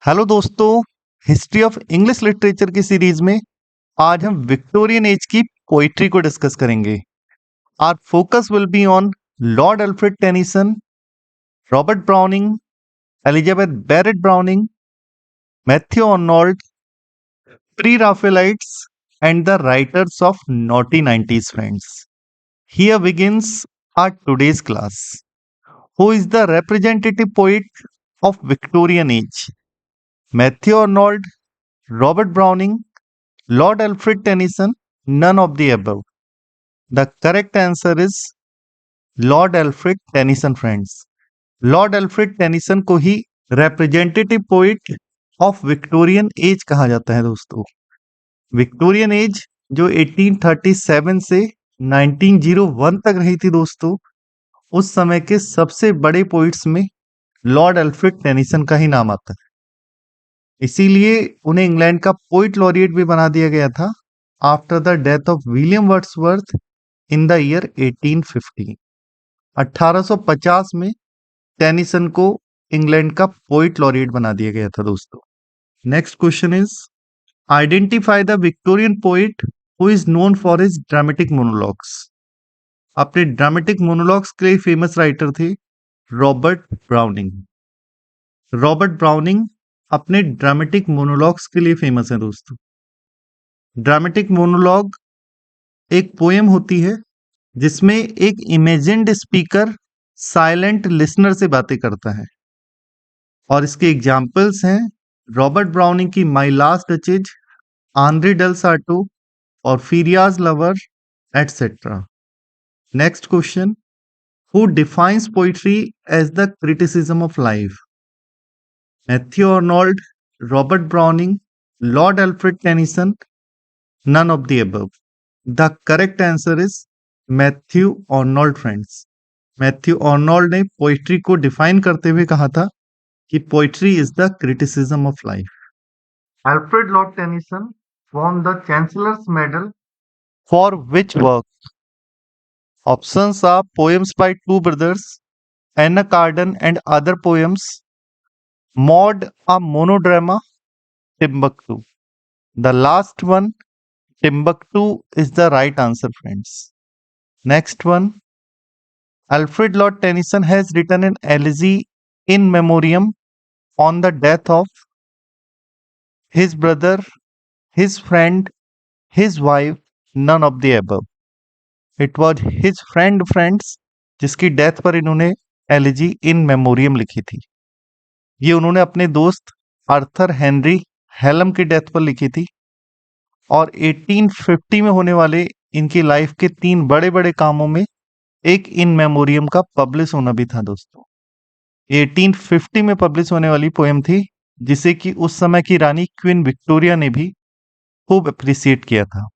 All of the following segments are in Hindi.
हेलो दोस्तों, हिस्ट्री ऑफ इंग्लिश लिटरेचर की सीरीज में आज हम विक्टोरियन एज की पोइट्री को डिस्कस करेंगे। Our focus will be on Lord Alfred Tennyson, Robert Browning, Elizabeth Barrett Browning, Matthew Arnold, pre Raphaelites and the writers of naughty 90s friends. Here begins our today's class. Who is the representative poet of Victorian age? Matthew Arnold, Robert Browning, Lord Alfred Tennyson, none of the above. The correct answer is Lord Alfred Tennyson, friends. Lord Alfred Tennyson को ही representative poet of Victorian age कहा जाता है दोस्तों। विक्टोरियन एज जो 1837 से 1901 तक रही थी दोस्तों, उस समय के सबसे बड़े पोइट्स में लॉर्ड एल्फ्रेड टेनिसन का ही नाम आता है। इसीलिए उन्हें इंग्लैंड का पोइट लॉरिएट भी बना दिया गया था after the death of William Wordsworth in the year 1850। 1850 में टेनिसन को इंग्लैंड का पोइट लॉरिएट बना दिया गया था दोस्तों। Next question is identify the Victorian poet who is known for his dramatic monologues. अपने ड्रामेटिक मोनोलॉग्स के लिए फेमस राइटर थे रॉबर्ट ब्राउनिंग। रॉबर्ट ब्राउनिंग अपने ड्रामेटिक मोनोलॉग्स के लिए फेमस है दोस्तों। ड्रामेटिक मोनोलॉग एक पोएम होती है जिसमें एक इमेजिन्ड स्पीकर साइलेंट लिसनर से बातें करता है, और इसके एग्जाम्पल्स हैं रॉबर्ट ब्राउनिंग की my last duchess, Andrea del Sarto और Porphyria's lover et cetera. Next question, who defines poetry as the criticism of life? Matthew Arnold, Robert Browning, Lord Alfred Tennyson, none of the above. The correct answer is Matthew Arnold friends. Matthew Arnold ने पोइट्री को डिफाइन करते हुए कहा था कि poetry is the criticism of life. Alfred Lord Tennyson won the Chancellor's Medal for which work? Options are poems by two brothers, Anna Carden and other poems, Maud, a monodrama, Timbuktu. The last one, Timbuktu, is the right answer, friends. Next one, Alfred Lord Tennyson has written an elegy in memoriam on the death of his brother, his friend, his wife, none of the above. It was his friends, जिसकी डेथ पर इन्होंने एलिजी इन मेमोरियम लिखी थी। ये उन्होंने अपने दोस्त आर्थर हेनरी हेलम की डेथ पर लिखी थी, और 1850 में होने वाले इनकी लाइफ के 3 बड़े बड़े कामों में एक इन मेमोरियम का पब्लिश होना भी था दोस्तों। 1850 में पब्लिश होने वाली पोएम थी जिसे कि उस समय की रानी क्वीन विक्टोरिया ने भी खूब अप्रिशिएट किया था,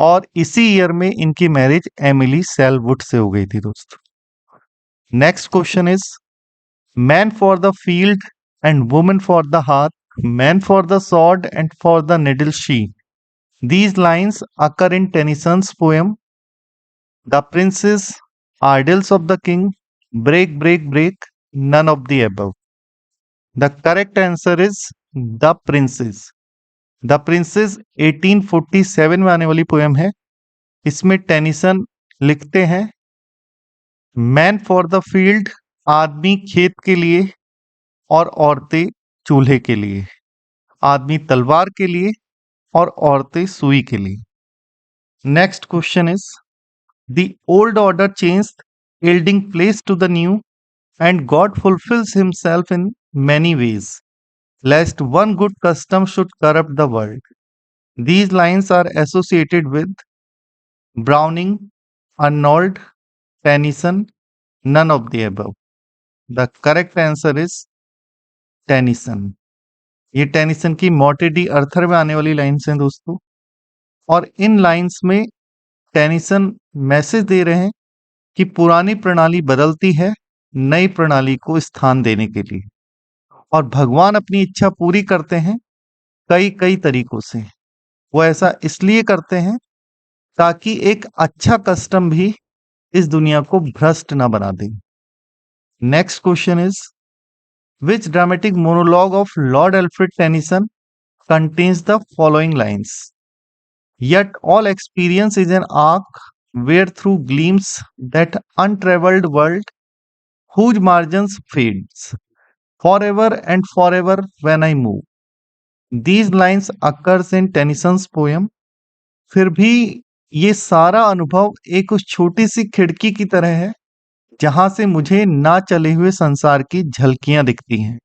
और इसी ईयर में इनकी मैरिज एमिली सेलवुड से हो गई थी दोस्तों। Next question is man for the field and women for the hearth, man for the sword and for the needle she. These lines occur in Tennyson's poem The Princes, Idols of the King, Break, Break, Break, none of the above. The correct answer is The Princes. The Princes 1847 में आने वाली पोएम है। इसमें टेनिसन लिखते हैं मैन फॉर द फील्ड, आदमी खेत के लिए और औरतें चूल्हे के लिए, आदमी तलवार के लिए और औरतें सुई के लिए। Next question is the old order changed, yielding place to the new, and God fulfills himself in many ways, lest one good custom should corrupt the world. These lines are associated with Browning, Arnold, Tennyson, none of the above. The correct answer is Tennyson. ये टेनिसन की मोटेडी अर्थर में आने वाली लाइन्स हैं दोस्तों, और इन लाइन्स में टेनिसन मैसेज दे रहे हैं कि पुरानी प्रणाली बदलती है नई प्रणाली को स्थान देने के लिए, और भगवान अपनी इच्छा पूरी करते हैं कई कई तरीकों से। वो ऐसा इसलिए करते हैं ताकि एक अच्छा कस्टम भी इस दुनिया को भ्रष्ट ना बना दे। Next question is Which dramatic monologue of Lord Alfred Tennyson contains the following lines? Yet all experience is an arc where through gleams that untraveled world whose margins fades forever and forever when I move. These lines occurs in Tennyson's poem. फिर भी ये सारा अनुभव एक उस छोटी सी खिड़की की तरह है जहां से मुझे ना चले हुए संसार की झलकियां दिखती हैं।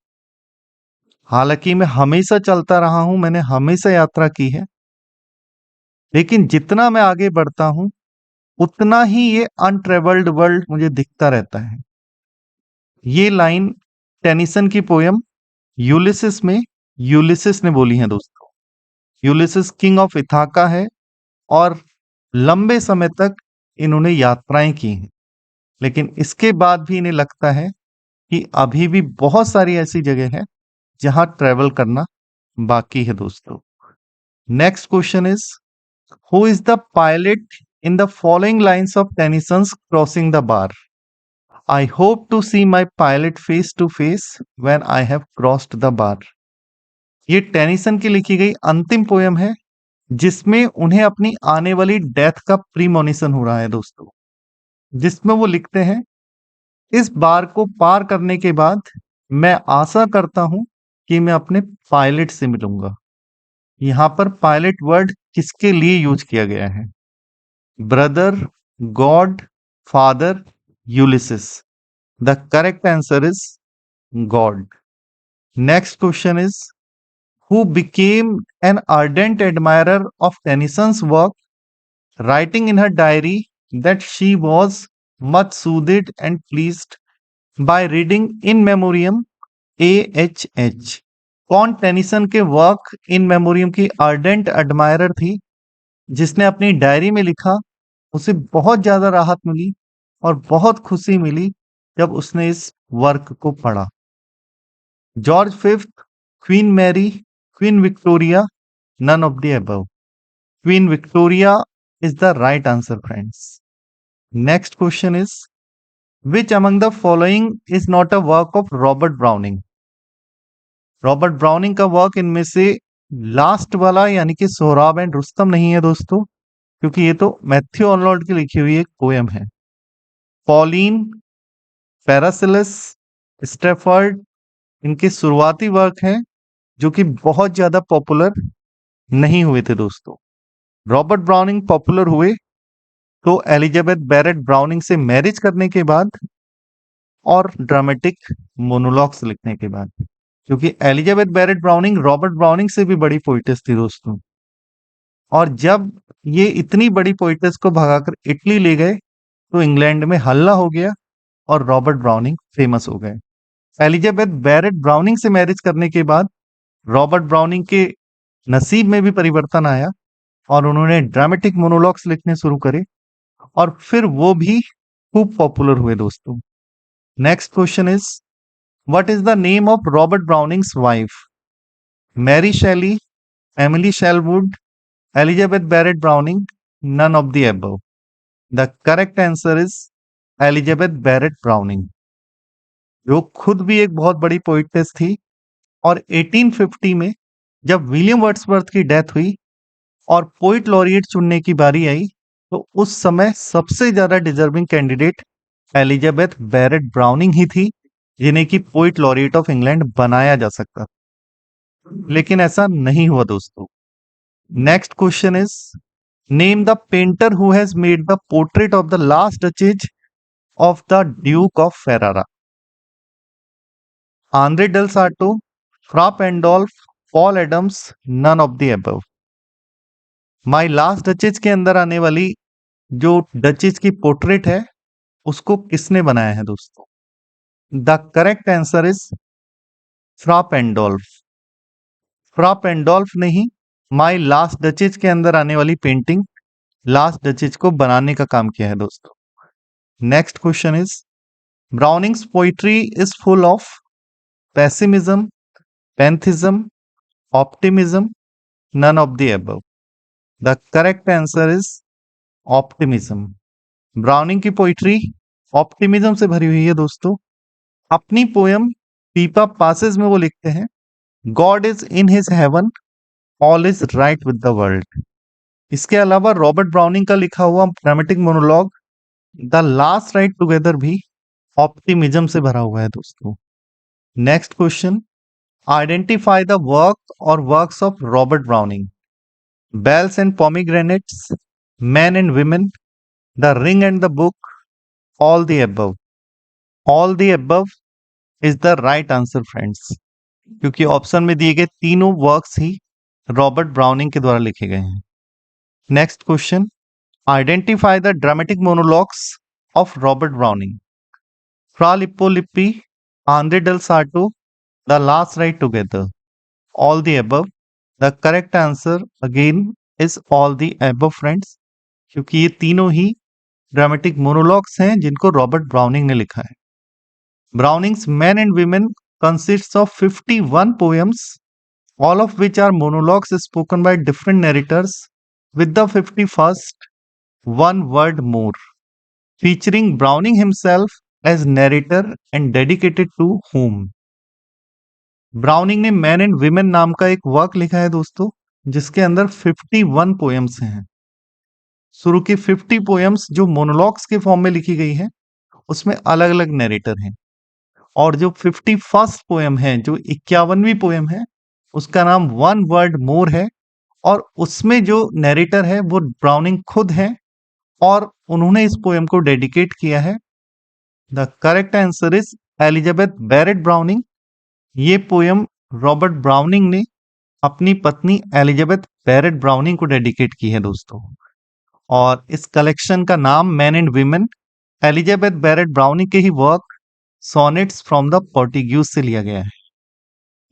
हालांकि मैं हमेशा चलता रहा हूं, मैंने हमेशा यात्रा की है, लेकिन जितना मैं आगे बढ़ता हूं उतना ही ये अनट्रेवल्ड वर्ल्ड मुझे दिखता रहता है। ये लाइन टेनिसन की पोयम यूलिसिस में यूलिसिस ने बोली है दोस्तों। यूलिसिस किंग ऑफ इथाका है और लंबे समय तक इन्होंने यात्राएं की हैं, लेकिन इसके बाद भी इन्हें लगता है कि अभी भी बहुत सारी ऐसी जगह है जहां ट्रेवल करना बाकी है दोस्तों। Next question is, who is the pilot in the following lines of Tennyson's Crossing the Bar? I hope to see my pilot face to face when I have crossed the bar. ये टेनिसन की लिखी गई अंतिम पोयम है जिसमें उन्हें अपनी आने वाली डेथ का प्रीमोनिशन हो रहा है दोस्तों। जिसमें वो लिखते हैं, इस बार को पार करने के बाद मैं आशा करता हूं कि मैं अपने पायलट से मिलूंगा। यहां पर पायलट वर्ड किसके लिए यूज किया गया है? Brother, God, father, Ulysses. The correct answer is God. Next question is, who became an ardent admirer of Tennyson's work, writing in her diary that she was much soothed and pleased by reading in memoriam AHH। कौन टेनिसन के वर्क इन मेमोरियम की अर्डेंट एडमायरर थी जिसने अपनी डायरी में लिखा उसे बहुत ज्यादा राहत मिली और बहुत खुशी मिली जब उसने इस वर्क को पढ़ा? George fifth, Queen Mary, Queen Victoria, none of the above. Queen Victoria is the right answer, friends. Next question is, which among the following is not a work of Robert Browning? Robert Browning का वर्क इनमें से लास्ट वाला यानी कि सोहराब एंड रुस्तम नहीं है दोस्तों, क्योंकि ये तो मैथ्यू ऑर्नोल्ड की लिखी हुई एक पोएम है। पॉलिन, पैरासिलस, स्टेफर्ड इनके शुरुआती वर्क हैं जो कि बहुत ज्यादा पॉपुलर नहीं हुए थे दोस्तों। रॉबर्ट ब्राउनिंग पॉपुलर हुए तो एलिजाबेथ बैरेट ब्राउनिंग से मैरिज करने के बाद और ड्रामेटिक मोनोलॉग्स लिखने के बाद, क्योंकि Elizabeth Barrett Browning Robert Browning से भी बड़ी पोइटेस थी दोस्तों। और जब ये इतनी बड़ी पोइटेस को भगाकर इटली ले गए तो इंग्लैंड में हल्ला हो गया और रॉबर्ट ब्राउनिंग फेमस हो गए। एलिजाबेथ बैरेट ब्राउनिंग से मैरिज करने के बाद रॉबर्ट ब्राउनिंग के नसीब में भी परिवर्तन आया और उन्होंने ड्रामेटिक मोनोलॉग्स लिखने शुरू करे और फिर वो भी खूब पॉपुलर हुए दोस्तों। Next question is, what is the name of Robert Browning's wife? Mary Shelley, Emily Shelwood, Elizabeth Barrett Browning, none of the above. The correct answer is Elizabeth Barrett Browning, जो खुद भी एक बहुत बड़ी पोइटेस थी। और 1850 में जब विलियम वर्ड्सवर्थ की डेथ हुई और पोइट लॉरिएट चुनने की बारी आई तो उस समय सबसे ज्यादा deserving candidate Elizabeth Barrett Browning ही थी जिन्हें की पोइट लॉरिएट ऑफ इंग्लैंड बनाया जा सकता, लेकिन ऐसा नहीं हुआ दोस्तों। Next question is, name the painter who has made the portrait of the last duchess of the duke of Ferrara? Andrea del Sarto, Fra Pandolf, Paul Adams, none of the above. My last duchess के अंदर आने वाली जो डचेज की पोर्ट्रेट है उसको किसने बनाया है दोस्तों? द करेक्ट आंसर इज फ्रा पेंडोल्फ। फ्रा पेंडोल्फ ने ही माई लास्ट डचेज के अंदर आने वाली पेंटिंग लास्ट डचेज को बनाने का काम किया है दोस्तों। Next question is, Browning's poetry is full of pessimism, pantheism, optimism, none of the above. The correct answer is optimism. Browning की पोइट्री ऑप्टिमिज्म से भरी हुई है दोस्तों। अपनी पोयम पीपा पासेस में वो लिखते हैं, God is in his heaven, all is right with the world. इसके अलावा रॉबर्ट ब्राउनिंग का लिखा हुआ dramatic monologue the last ride together भी ऑप्टिमिज्म से भरा हुआ है दोस्तों। Next question, identify the work और works of Robert Browning. Bells and pomegranates, men and women, the ring and the book, all the above. All the above is the right answer friends, क्योंकि ऑप्शन में दिए गए तीनों वर्क्स ही रॉबर्ट ब्राउनिंग के द्वारा लिखे गए हैं। Next question, identify the dramatic monologues of Robert Browning. Fra Lippo Lippi, Andrea del Sarto, the last ride together, all the above. The correct answer again is all the above friends, क्योंकि ये तीनों ही ड्रामेटिक मोनोलॉग्स हैं जिनको रॉबर्ट ब्राउनिंग ने लिखा है। Browning's men and women consists of 51 poems, all of which are monologues spoken by different narrators, with the 51st one word more, featuring Browning himself as narrator and dedicated to whom. Browning ने मैन एंड विमेन नाम का एक वर्क लिखा है दोस्तों, जिसके अंदर 51 पोएम्स हैं। शुरू की 50 पोएम्स जो मोनोलॉग्स के फॉर्म में लिखी गई है, उसमें अलग अलग नरेटर हैं, और जो 51st पोएम है, जो 51वीं पोएम है, उसका नाम वन वर्ड मोर है, और उसमें जो नरेटर है वो ब्राउनिंग खुद है, और उन्होंने इस पोएम को डेडिकेट किया है। The correct answer is Elizabeth Barrett Browning. ये पोएम रॉबर्ट ब्राउनिंग ने अपनी पत्नी एलिजाबेथ बैरेट ब्राउनिंग को डेडिकेट की है दोस्तों, और इस कलेक्शन का नाम man and women Elizabeth Barrett Browning के ही work sonnets from the Portuguese से लिया गया है।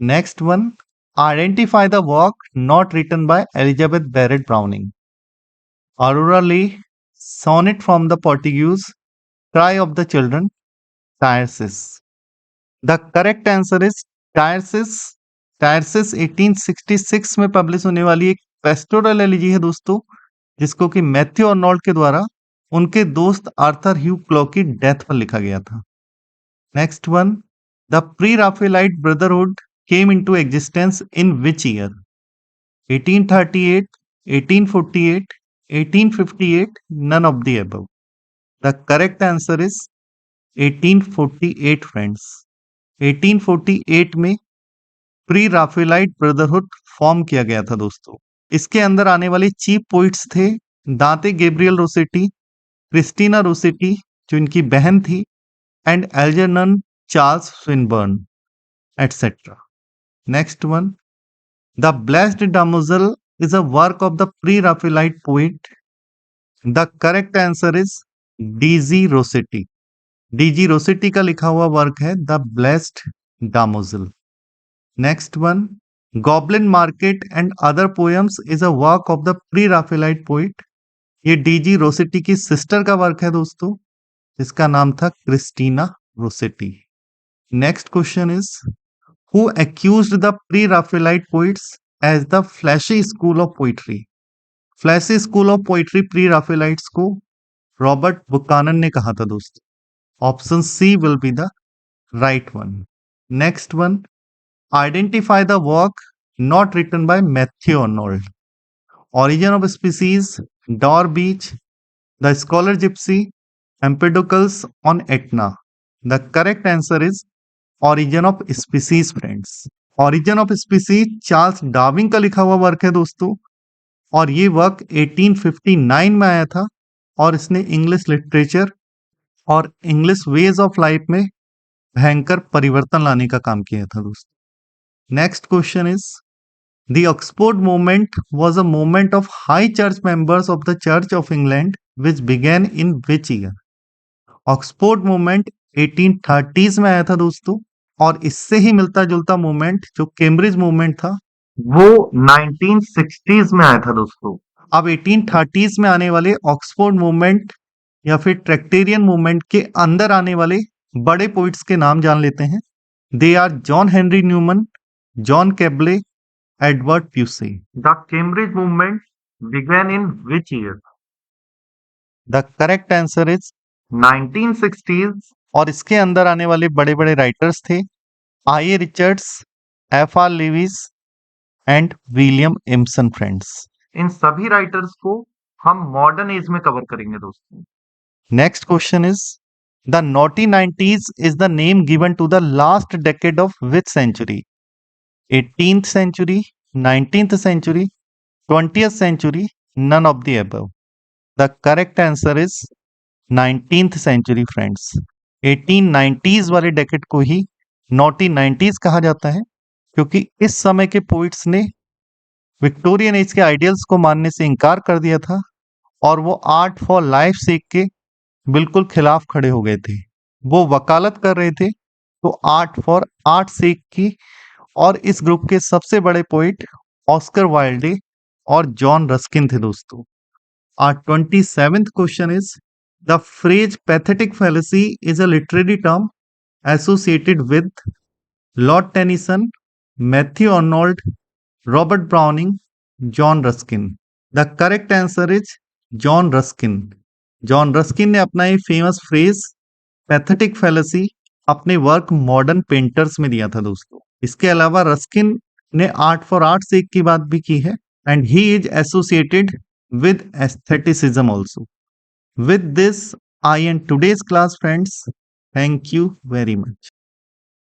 Next one, identify the work not written by Elizabeth Barrett Browning. Aurora Leigh, sonnet from the Portuguese, cry of the children, टायरसिस। The correct answer is Thyrsis. Thyrsis 1866 में पब्लिश होने वाली एक पेस्टोरल एलिजी है दोस्तों, जिसको कि मैथ्यू अर्नोल्ड के द्वारा उनके दोस्त आर्थर ह्यू क्लॉ की डेथ पर लिखा गया था। Next one, the pre Raphaelite brotherhood came into existence in which year? 1838, 1848, 1858, none of the above. The correct answer is 1848 friends. 1848 में प्री राफेलाइट ब्रदरहुड फॉर्म किया गया था दोस्तों। इसके अंदर आने वाले चीफ पोइट्स थे दांते गैब्रियल रोसेटी, क्रिस्टीना रोसेटी जो इनकी बहन थी, and Algernon Charles Swinburne etcetera. Next one, The Blessed Damozel is a work of the pre-Raphaelite poet. The correct answer is D.G. Rossetti. D.G. Rossetti का लिखा हुआ वर्क है The Blessed Damozel. Next one, Goblin Market and Other Poems is a work of the pre-Raphaelite poet. ये D.G. Rossetti की सिस्टर का वर्क है दोस्तों, जिसका नाम था Christina Rossetti. Next question is, who accused the pre-Raphaelite poets as the flashy school of poetry? Flashy school of poetry pre-Raphaelites को रॉबर्ट बुकानन ने कहा था दोस्तों। Option C will be the right one. Next one, identify the work not written by Matthew Arnold. Origin of species, Dover Beach, the scholar gipsy, Empedocles on Etna. The correct answer is origin of species friends. Origin of species Charles Darwin का लिखा हुआ वर्क है दोस्तों, और ये वर्क 1859 में आया था, और इसने इंग्लिश लिटरेचर और इंग्लिश वेज ऑफ लाइफ में भयंकर परिवर्तन लाने का काम किया था दोस्तों। Next question is, the Oxford movement was a movement of high church members of the church of England which begin in which year? Oxford movement 1830s में आया था दोस्तों, और इससे ही मिलता जुलता मूवमेंट जो कैम्ब्रिज मूवमेंट था वो 1960s में आया था दोस्तों। अब 1830s में आने वाले ऑक्सफोर्ड मूवमेंट या फिर ट्रैक्टेरियन मूवमेंट के अंदर आने वाले बड़े पोइट्स के नाम जान लेते हैं। They are John Henry Newman, John Keble, Edward Pusey. The Cambridge movement began in which year? The correct answer is 1960s, और इसके अंदर आने वाले बड़े बड़े राइटर्स थे I A Richards, F R Leavis and William Empson friends. इन सभी राइटर्स को हम मॉडर्न एज में कवर करेंगे दोस्तों। Next question is the naughty 90s is the name given to the last decade of which century? 18th century, 19th century, 20th century, none of the above. The correct answer is 19th century friends. 1890s वाले डेकेड को ही नॉटी 90s कहा जाता है क्योंकि इस समय के पोइट्स ने विक्टोरियन एज के आइडियल्स को मानने से इनकार कर दिया था और वो आर्ट फॉर लाइफ सेक के बिल्कुल खिलाफ खड़े हो गए थे। वो वकालत कर रहे थे तो आर्ट फॉर आर्ट सेक की। और इस ग्रुप के सबसे बड़े पोइट ऑस्कर वाइल्डे और जॉन रस्किन थे दोस्तों। Our 27th question is the phrase pathetic fallacy is a literary term associated with Lord Tennyson, Matthew Arnold, Robert Browning, John Ruskin. The correct answer is John Ruskin. John Ruskin ने अपना ये फेमस फ्रेज पैथेटिक फैलेसी अपने वर्क मॉडर्न पेंटर्स में दिया था दोस्तों। इसके अलावा रस्किन ने आर्ट फॉर आर्ट सेक की बात भी की है and he is associated with aestheticism also. With this, I end today's class, friends. Thank you very much.